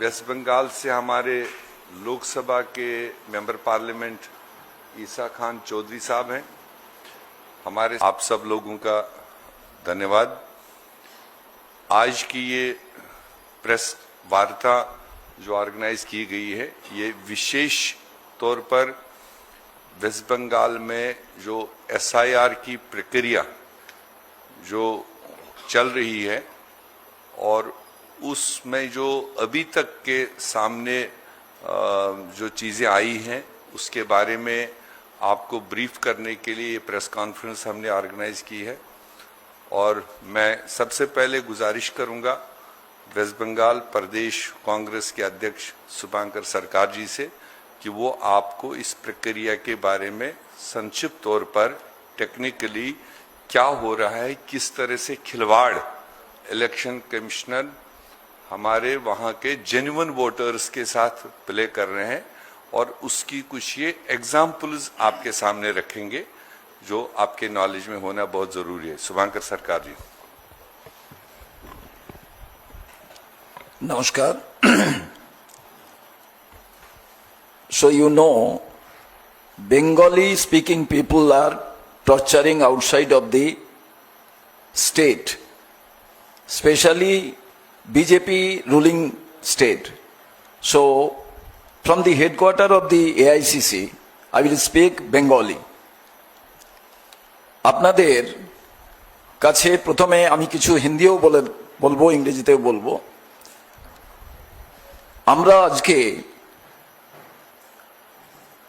Waste Bengal से हमारे लोकसभा के मेंबर पार्लियामेंट ईसा खान चौधरी साहब हैं। हमारे आप सब लोगों का धन्यवाद। आज की ये प्रेस वार्ता जो ऑर्गेनाइज की गई है, ये विशेष तौर पर वेस्ट बंगाल में जो एसआईआर की प्रक्रिया जो चल रही है और उसमें जो अभी तक के सामने जो चीज़ें आई हैं उसके बारे में आपको ब्रीफ करने के लिए ये प्रेस कॉन्फ्रेंस हमने ऑर्गेनाइज की है। और मैं सबसे पहले गुजारिश करूंगा वेस्ट बंगाल प्रदेश कांग्रेस के अध्यक्ष शुभांकर सरकार जी से कि वो आपको इस प्रक्रिया के बारे में संक्षिप्त तौर पर टेक्निकली क्या हो रहा है, किस तरह से खिलवाड़ इलेक्शन कमिश्नर हमारे वहाँ के जेन्युइन वोटर्स के साथ प्ले कर रहे हैं, और उसकी कुछ ये एग्जाम्पल्स आपके सामने रखेंगे जो आपके नॉलेज में होना बहुत जरूरी है। शुभांकर सरकार जी। नमस्कार। So you know, Bengali speaking people are torturing outside of the state, especially BJP ruling state. So from the headquarters of the AICC, I will speak Bengali. আপনাদের কাছে প্রথমে আমি কিছু হিন্দিও বলবো, ইংরেজিতেও বলবো। আমরা আজকে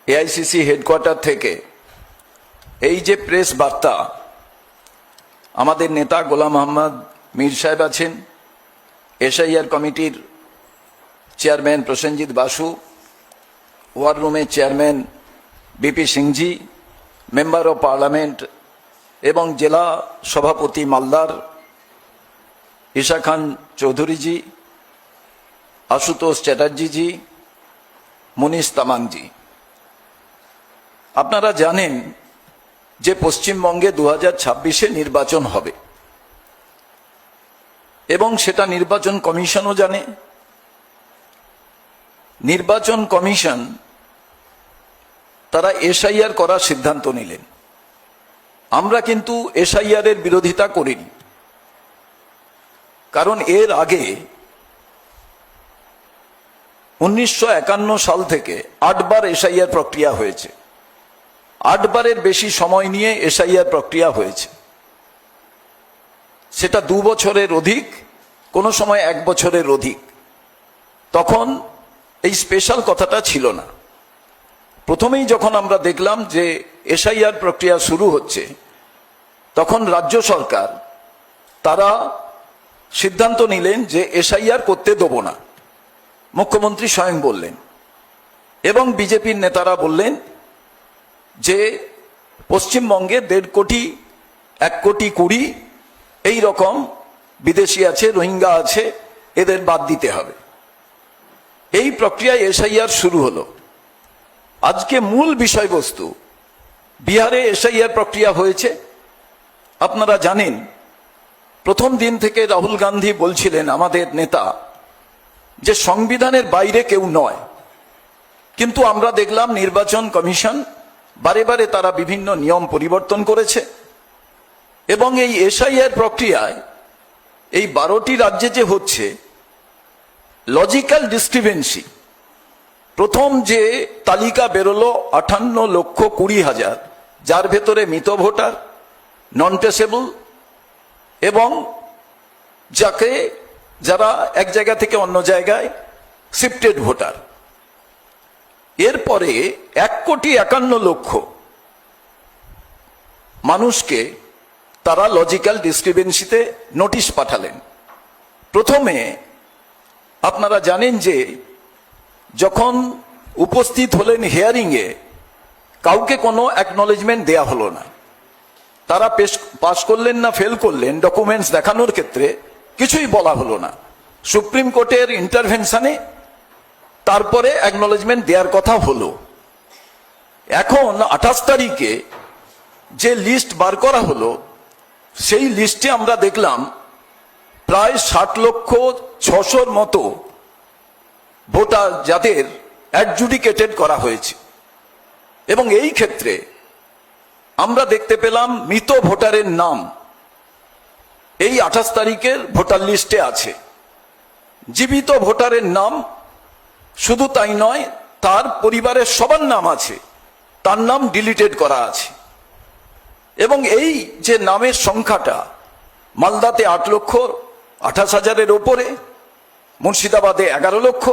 এআইসিসি হেডকোয়ার্টার থেকে এই যে প্রেস বার্তা, আমাদের নেতা গোলাম মোহাম্মদ মীর সাহেব আছেন, এসআইআর কমিটির চেয়ারম্যান প্রসেনজিৎ বাসু, ওয়ার রুমের chairman BP Singhji, member of parliament এবং জেলা সভাপতি মালদার ঈশা খান চৌধুরীজি, আশুতোষ চ্যাটার্জিজি, মুনিশ তামাংজি। আপনারা জানেন যে পশ্চিমবঙ্গে 2026-এ নির্বাচন হবে এবং সেটা নির্বাচন কমিশনও জানে। নির্বাচন কমিশন তারা এসআইআর করার সিদ্ধান্ত নিলেন। আমরা কিন্তু এসআইআর এর বিরোধিতা করিনি, কারণ এর আগে 1951 সাল থেকে 8 বার এসআইআর প্রক্রিয়া হয়েছে। 8 বারের বেশি সময় নিয়ে এসআইআর প্রক্রিয়া হয়েছে, সেটা 2 বছরের অধিক, কোনো সময় 1 বছরের অধিক। তখন এই স্পেশাল কথাটা ছিল না। প্রথমেই যখন আমরা দেখলাম যে এসআইআর প্রক্রিয়া শুরু হচ্ছে, তখন রাজ্য সরকার তারা সিদ্ধান্ত নিলেন যে এসআইআর করতে দেব না। মুখ্যমন্ত্রী স্বয়ং বললেন এবং বিজেপির নেতারা বললেন যে পশ্চিমবঙ্গে 1.5 কোটি 1 কোটি 20 এই রকম বিদেশি আছে, রোহিঙ্গা আছে, এদের বাদ দিতে হবে। এই প্রক্রিয়ায় এসআইআর শুরু হলো। আজকে মূল বিষয়বস্তু, বিহারে এসআইআর প্রক্রিয়া হয়েছে। আপনারা জানেন প্রথম দিন থেকে রাহুল গান্ধী বলছিলেন, আমাদের নেতা, যে সংবিধানের বাইরে কেউ নয়। কিন্তু আমরা দেখলাম নির্বাচন কমিশন বারে বারে তারা বিভিন্ন নিয়ম পরিবর্তন করেছে এবং এই এসআইআর প্রক্রিয়ায় এই 12টি রাজ্যে যে হচ্ছে লজিক্যাল ডিসক্রিপেন্সি, প্রথম যে তালিকা বেরোলো 58,20,000, যার ভেতরে মৃত ভোটার, নন ট্রেসেবল এবং যারা এক জায়গা থেকে অন্য জায়গায় শিফটেড ভোটার। এরপরে 1,51,00,000 মানুষকে তারা লজিক্যাল ডিসক্রিপেন্সিতে নোটিশ পাঠালেন। প্রথমে আপনারা জানেন যে যখন উপস্থিত হলেন হিয়ারিংয়ে, কাউকে কোনো অ্যাকনলেজমেন্ট দেয়া হলো না। তারা পাস করলেন না ফেল করলেন, ডকুমেন্টস দেখানোর ক্ষেত্রে কিছুই বলা হলো না। সুপ্রিম কোর্টের ইন্টারভেনশনে তারপরে অ্যাকনলেজমেন্ট দেওয়ার কথা হলো। এখন 28 তারিখে যে লিস্ট বার করা হলো, সেই লিস্টে আমরা দেখলাম প্রায় 60,600,000 মতো ভোটার যাদের অ্যাডজুডিকেটেড করা হয়েছে, এবং এই ক্ষেত্রে আমরা দেখতে পেলাম মৃত ভোটারের নাম এই 28 তারিখের ভোটার লিস্টে আছে। জীবিত ভোটারের নাম শুধু তাই নয়, তার পরিবারের সবার নাম আছে, তার নাম ডিলিটেড করা আছে। এবং এই যে নামের সংখ্যাটা মালদাতে 8,28,000-এর ওপরে, মুর্শিদাবাদে 11 লক্ষ,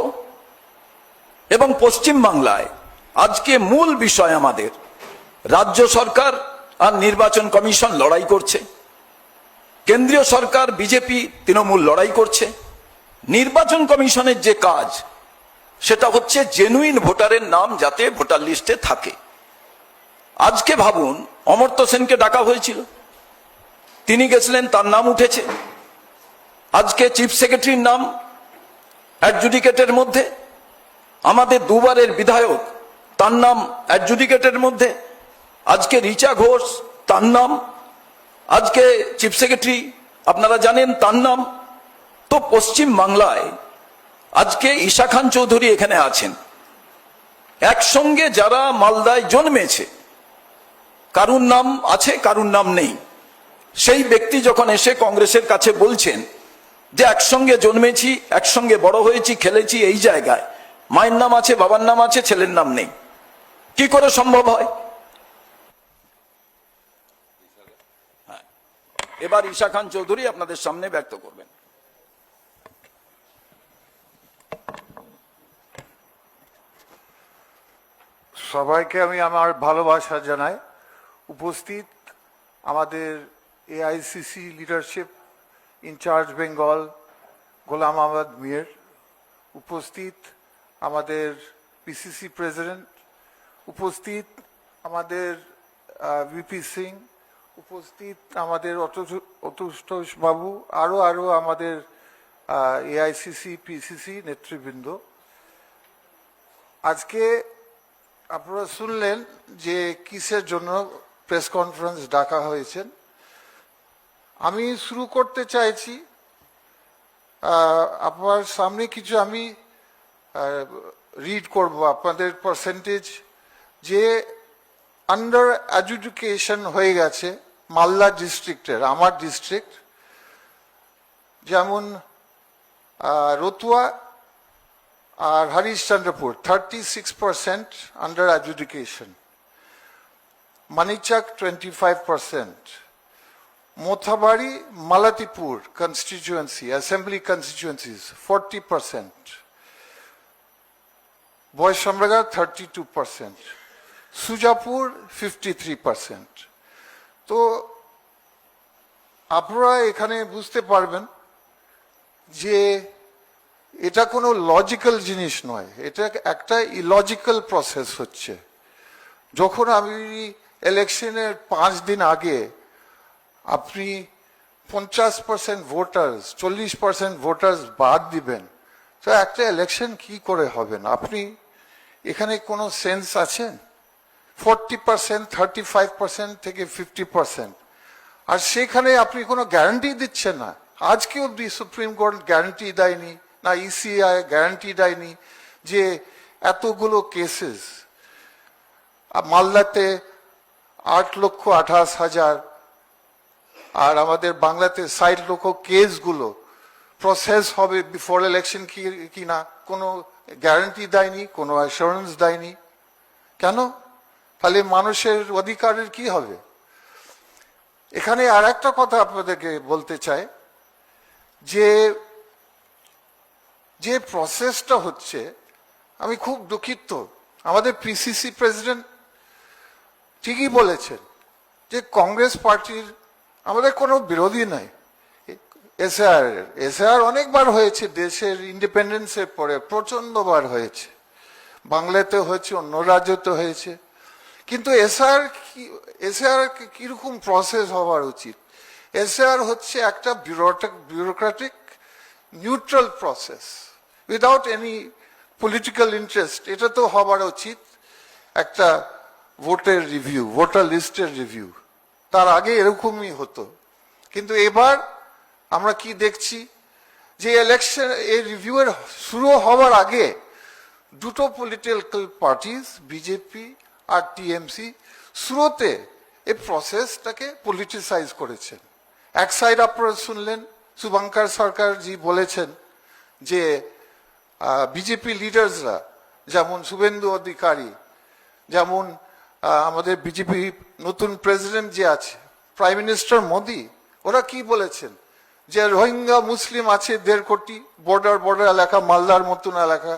এবং পশ্চিম বাংলায় আজকে মূল বিষয় আমাদের রাজ্য সরকার আর নির্বাচন কমিশন লড়াই করছে, কেন্দ্রীয় সরকার বিজেপি তৃণমূল লড়াই করছে। নির্বাচন কমিশনের যে কাজ সেটা হচ্ছে জেনুইন ভোটারের নাম যাতে ভোটার লিস্টে থাকে। আজকে ভাবুন, অমর্ত্য সেনকে ডাকা হয়েছিল, তিনি গেছিলেন, তার নাম উঠেছে। আজকে চিফ সেক্রেটারির নাম অ্যাডজুডিকেটের মধ্যে, আমাদের দুবারের বিধায়ক তার নাম অ্যাডজুডিকেটের মধ্যে, আজকে রিচা ঘোষ তার নাম, আজকে চিফ সেক্রেটারি আপনারা জানেন তার নাম। তো পশ্চিম বাংলায় আজকে ঈশা খান চৌধুরী এখানে আছেন, একসঙ্গে যারা মালদায় জন্মেছে, কারুর নাম আছে কারুর নাম নেই। সেই ব্যক্তি যখন এসে কংগ্রেসের কাছে বলছেন যে একসঙ্গে জন্মেছি, একসঙ্গে বড় হয়েছি, খেলেছি এই জায়গায়, মায়ের নাম আছে, বাবার নাম আছে, ছেলের নাম নেই, কি করে সম্ভব হয়? এবার ঈশা খান চৌধুরী আপনাদের সামনে ব্যক্ত করবেন। সবাইকে আমি আমার ভালোবাসা জানাই। উপস্থিত আমাদের এআইসিসি লিডারশিপ ইনচার্জ বেঙ্গল গোলাম আহমদ মির, উপস্থিত আমাদের পিসিসি প্রেসিডেন্ট, উপস্থিত আমাদের ভিপি সিং, উপস্থিত আমাদের অতুষ্টস বাবু, আরো আমাদের এআইসিসি পিসিসি নেতৃবৃন্দ। আজকে আপনারা শুনলেন যে কিসের জন্য প্রেস কনফারেন্স ডাকা হয়েছে। আমি শুরু করতে চাইছি, আপনার সামনে কিছু আমি রিড করব আপনাদের পার্সেন্টেজ যে আন্ডার এডুকেশন হয়ে গেছে মালদা ডিস্ট্রিক্টের, আমার ডিস্ট্রিক্ট, যেমন রতুয়া আর Harishchandrapur 36% under education, Manikchak 25%, Mothabari Malatipur constituency assembly constituencies 40%, বয়সমরাগা 32%, সুজাপুর 53%। তো আপনারা এখানে বুঝতে পারবেন যে এটা কোনো লজিক্যাল জিনিস নয়, এটা একটা ইলজিক্যাল প্রসেস হচ্ছে। যখন আমি ইলেকশনের 5 দিন আগে আপনি 50% ভোটার্স, 40% ভোটার্স বাদ দিবেন, তো একটা ইলেকশন কি করে হবেন? আপনি এখানে কোনো সেন্স আছেন? 40%, 35% থেকে 50%, আর সেখানে আপনি কোনো গ্যারান্টি দিচ্ছেন না। আজকে অব্দি সুপ্রিম কোর্ট গ্যারান্টি দেয়নি, না ইসিআই গ্যারান্টি দেয়নি যে এতগুলো কেসেস মালদাতে 8,28,000 আর আমাদের বাংলাতে 60 লক্ষ কেসগুলো প্রসেস হবে বিফোর ইলেকশন কি না, কোনো গ্যারান্টি দেয়নি, কোনো অ্যাসুরেন্স দেয়নি। কেন? তাহলে মানুষের অধিকারের কি হবে? এখানে আর একটা কথা আপনাদেরকে বলতে চাই যে প্রসেসটা হচ্ছে, আমি খুব দুঃখিত। আমাদের পিসিসি প্রেসিডেন্ট ঠিকই বলেছেন যে কংগ্রেস পার্টির আমাদের কোনো বিরোধী নাই। এসআর অনেকবার হয়েছে, দেশের ইন্ডিপেন্ডেন্সের পরে প্রচন্ডবার হয়েছে, বাংলাতে হয়েছে, অন্য রাজ্যতে হয়েছে। কিন্তু এসআর কিরকম প্রসেস হওয়ার উচিত? এসআর হচ্ছে একটা bureaucratic neutral process without any political interest. এটা তো হবার উচিত একটা ভোটের রিভিউ, ভোটার লিস্টের রিভিউ, তার আগে এরকমই হতো। কিন্তু এবার আমরা কি দেখছি যে ইলেকশন এই রিভিউয়ের শুরু হওয়ার আগে দুটো পলিটিক্যাল পার্টিস বিজেপি আর টিএমসি শুরুতে এই প্রসেসটাকে পলিটিসাইজ করেছেন। এক সাইড আপনারা শুনলেন শুভঙ্কর সরকার জি বলেছেন যে বিজেপি লিডার্সরা যেমন শুভেন্দু অধিকারী, যেমন আমাদের বিজেপি নতুন প্রেসিডেন্ট যে আছে প্রাইম মিনিস্টার মোদি, ওরা কি বলেছেন যে রোহিঙ্গা মুসলিম আছে 1.5 কোটি, বর্ডার এলাকা মালদার মতন এলাকা।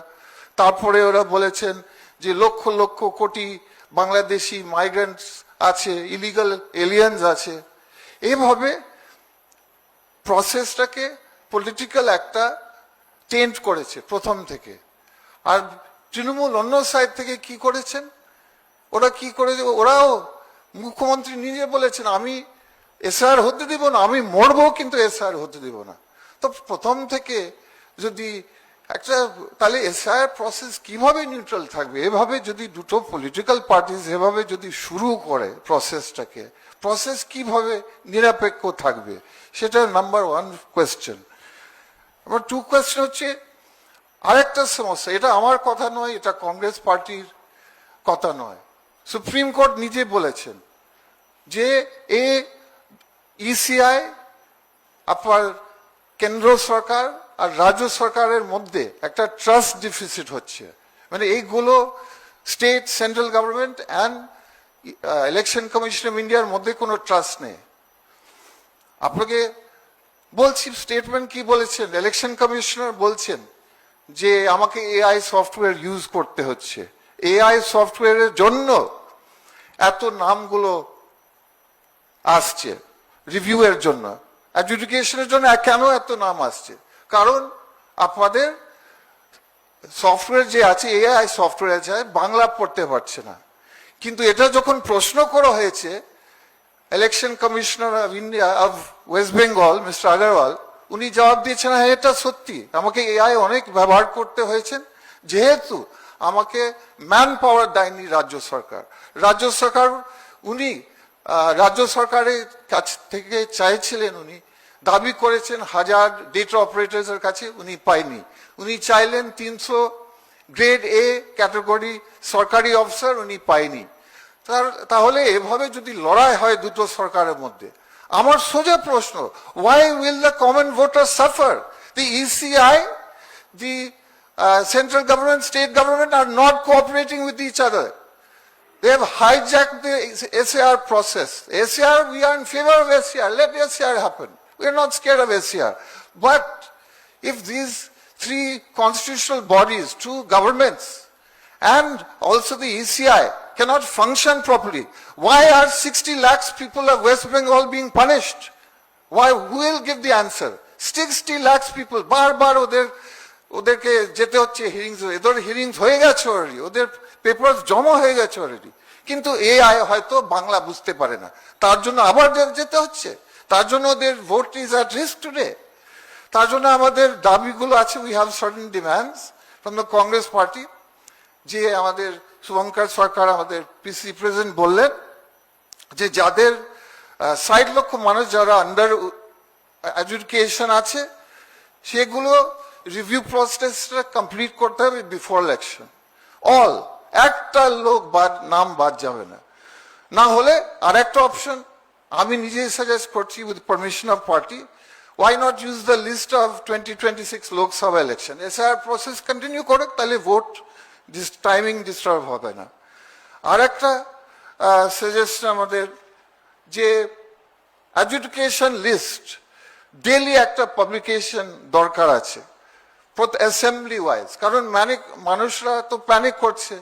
তারপরে ওরা বলেছেন যে লক্ষ লক্ষ কোটি বাংলাদেশি মাইগ্রেন্টস আছে, ইলিগাল এলিয়েন্স আছে। এইভাবে প্রসেসটাকে পলিটিক্যাল একটা টেন্ট করেছে প্রথম থেকে। আর তৃণমূল অন্য সাইড থেকে কি করেছেন, ওরা কি করেছে, ওরাও মুখ্যমন্ত্রী নিজে বলেছেন আমি এসআর হতে দিব না, আমি মরবো কিন্তু এসআর হতে দিব না। তো প্রথম থেকে যদি একটা, তাহলে এসআর প্রসেস কিভাবে নিউট্রাল থাকবে? এভাবে যদি দুটো পলিটিক্যাল পার্টিস এভাবে যদি শুরু করে প্রসেসটাকে, প্রসেস কিভাবে নিরপেক্ষ থাকবে? সেটা নাম্বার 1 কোয়েশ্চেন। নাম্বার 2 কোয়েশ্চেন হচ্ছে আরেকটা সমস্যা, এটা আমার কথা নয়, এটা কংগ্রেস পার্টির কথা নয়, সুপ্রিম কোর্ট নিজে বলেছেন যে ইসিআই আপনার কেন্দ্র সরকার আর রাজ্য সরকারের মধ্যে একটা ট্রাস্ট ডিফিসিট হচ্ছে। মানে এইগুলো state central government and election commission of ইন্ডিয়ার মধ্যে কোনো ট্রাস্ট নেই। আপনাকে বলছি স্টেটমেন্ট কি বলেছেন, ইলেকশন কমিশনার বলছেন যে আমাকে এআই সফটওয়্যার ইউজ করতে হচ্ছে, এআই সফটওয়্যারের জন্য এত নামগুলো আসছে রিভিউ এর জন্য, অ্যাডজুডিকেশনের জন্য কেন এত নাম আসছে? কারণ আপনাদের সফটওয়্যার যে আছে এআই সফটওয়্যার আছে বাংলা পড়তে পারছে না। কিন্তু এটা যখন প্রশ্ন করা হয়েছে election commissioner of India of West Bengal mister Agarwal, উনি জবাব দিয়েছেন হ্যাঁ এটা সত্যি, আমাকে এআই অনেক ব্যবহার করতে হয়েছে, যেহেতু আমাকে ম্যান পাওয়ার দেয়নি রাজ্য সরকার। রাজ্য সরকার উনি রাজ্য সরকারের কাছ থেকে চাইছিলেন, উনি দাবি করেছেন 1000 ডেটা অপারেটরসের কাছে, উনি পাইনি। উনি চাইলেন 300 গ্রেড এ ক্যাটাগরি সরকারি অফিসার, উনি পাইনি। তাহলে এভাবে যদি লড়াই হয় দুটো সরকারের মধ্যে, আমার সোজা প্রশ্ন, why will the common voter suffer? The ECI, the central government, state government are not cooperating with each other. They have hijacked the SAR process. SAR, we are in favor of SAR. Let SAR happen. We are not scared of SAR. But if these 3 constitutional bodies, 2 governments, and also the ECI cannot function properly, why are 60 lakhs people of West Bengal being punished? Why? Who will give the answer? 60 lakhs people, বার ওদেরকে যেতে হচ্ছে হিয়ারিংস, ওদের হিয়ারিংস হয়ে গেছে already, ওদের paper জমা হয়ে গেছে অলরেডি, কিন্তু এআই হয়তো বাংলা বুঝতে পারে না, তার জন্য আবার যেতে হচ্ছে, তার জন্য ওদের vote is at risk today. তার জন্য আমাদের দাবিগুলো আছে, we have certain demands from the Congress party. যে আমাদের শুভঙ্কর সরকার আমাদের পিসি প্রেসিডেন্ট বললেন যে যাদের 60 লক্ষ মানুষ যারা আন্ডার এডুকেশন আছে সেগুলো রিভিউ প্রসেসটা কমপ্লিট করতে হবে বিফোর ইলেকশন। অল, একটা লোক নাম বাদ যাবে না। না হলে আর একটা অপশন আমি নিজেই সাজেস্ট করছি with permission off party, why not use the list of 2026 Lok Sabha election, SR process continue করে, তাহলে ভোট টাইমিং ডিস্টার্ব হবে না। আর একটা সাজেশন আমাদের, যে এডুকেশন লিস্ট ডেইলি একটা পাবলিকেশন দরকার আছে অ্যাসেম্বলি ওয়াইজ, কারণ মানুষরা তো প্যানিক করছে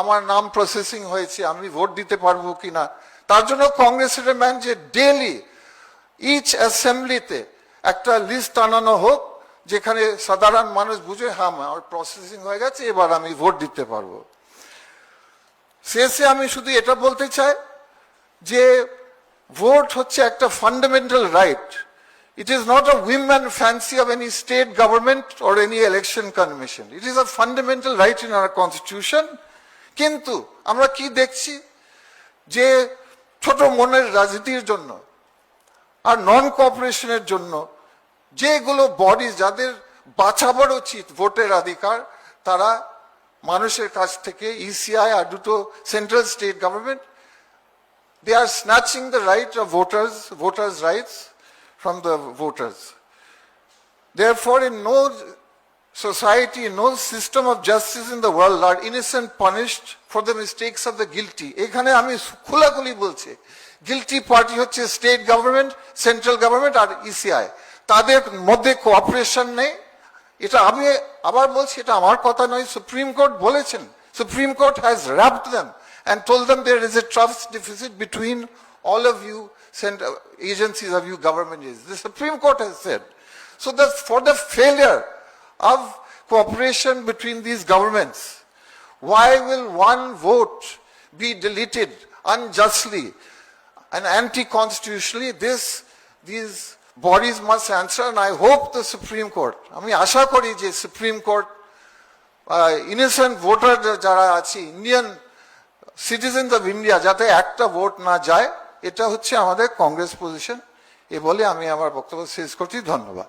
আমার নাম প্রসেসিং হয়েছে আমি ভোট দিতে পারবো কিনা। তার জন্য কংগ্রেসের ডিমান্ড যে ডেইলি ইচ অ্যাসেম্বলিতে একটা লিস্ট আনানো হোক, যেখানে সাধারণ মানুষ বুঝে হ্যাঁ আমার প্রসেসিং হয়ে গেছে, এবার আমি ভোট দিতে পারবো। শেষে আমি শুধু এটা বলতে চাই যে ভোট হচ্ছে একটা fundamental right. It is not a whim and fancy of any state government or any election commission. It is a fundamental right in our constitution. কিন্তু আমরা কি দেখছি যে ছোট মনের রাজনীতির জন্য আর নন কোঅপারেশনের জন্য যেগুলো বডি যাদের বাঁচাবার উচিত ভোটের অধিকার, তারা মানুষের কাছ থেকে ইসিআই আর দুটো central state government, they are snatching the right of voters' rights from the voters. Therefore, in no society, no system of justice in the world are innocent punished for the mistakes of the guilty. এখানে আমি খোলাখুলি বলছি, guilty party হচ্ছে state government, central government আর ECI. তাদের মধ্যে cooperation নেই। এটা আমি আবার বলছি, এটা আমার কথা নয়, সুপ্রিম কোর্ট বলেছেন। Supreme court has wrapped them and told them there is a trust deficit between all of you agencies of you government is. The Supreme Court has said. So that for the failure of cooperation between these governments, why will one vote be deleted unjustly and anti-constitutionally? These bodies must answer, and I hope the Supreme Court, আমি আশা করি যে supreme court innocent voter যারা আছে, Indian citizens of India, যাতে একটা vote না যায়, এটা হচ্ছে আমাদের কংগ্রেস পজিশন। এ বলে আমি আমার বক্তব্য শেষ করছি। ধন্যবাদ।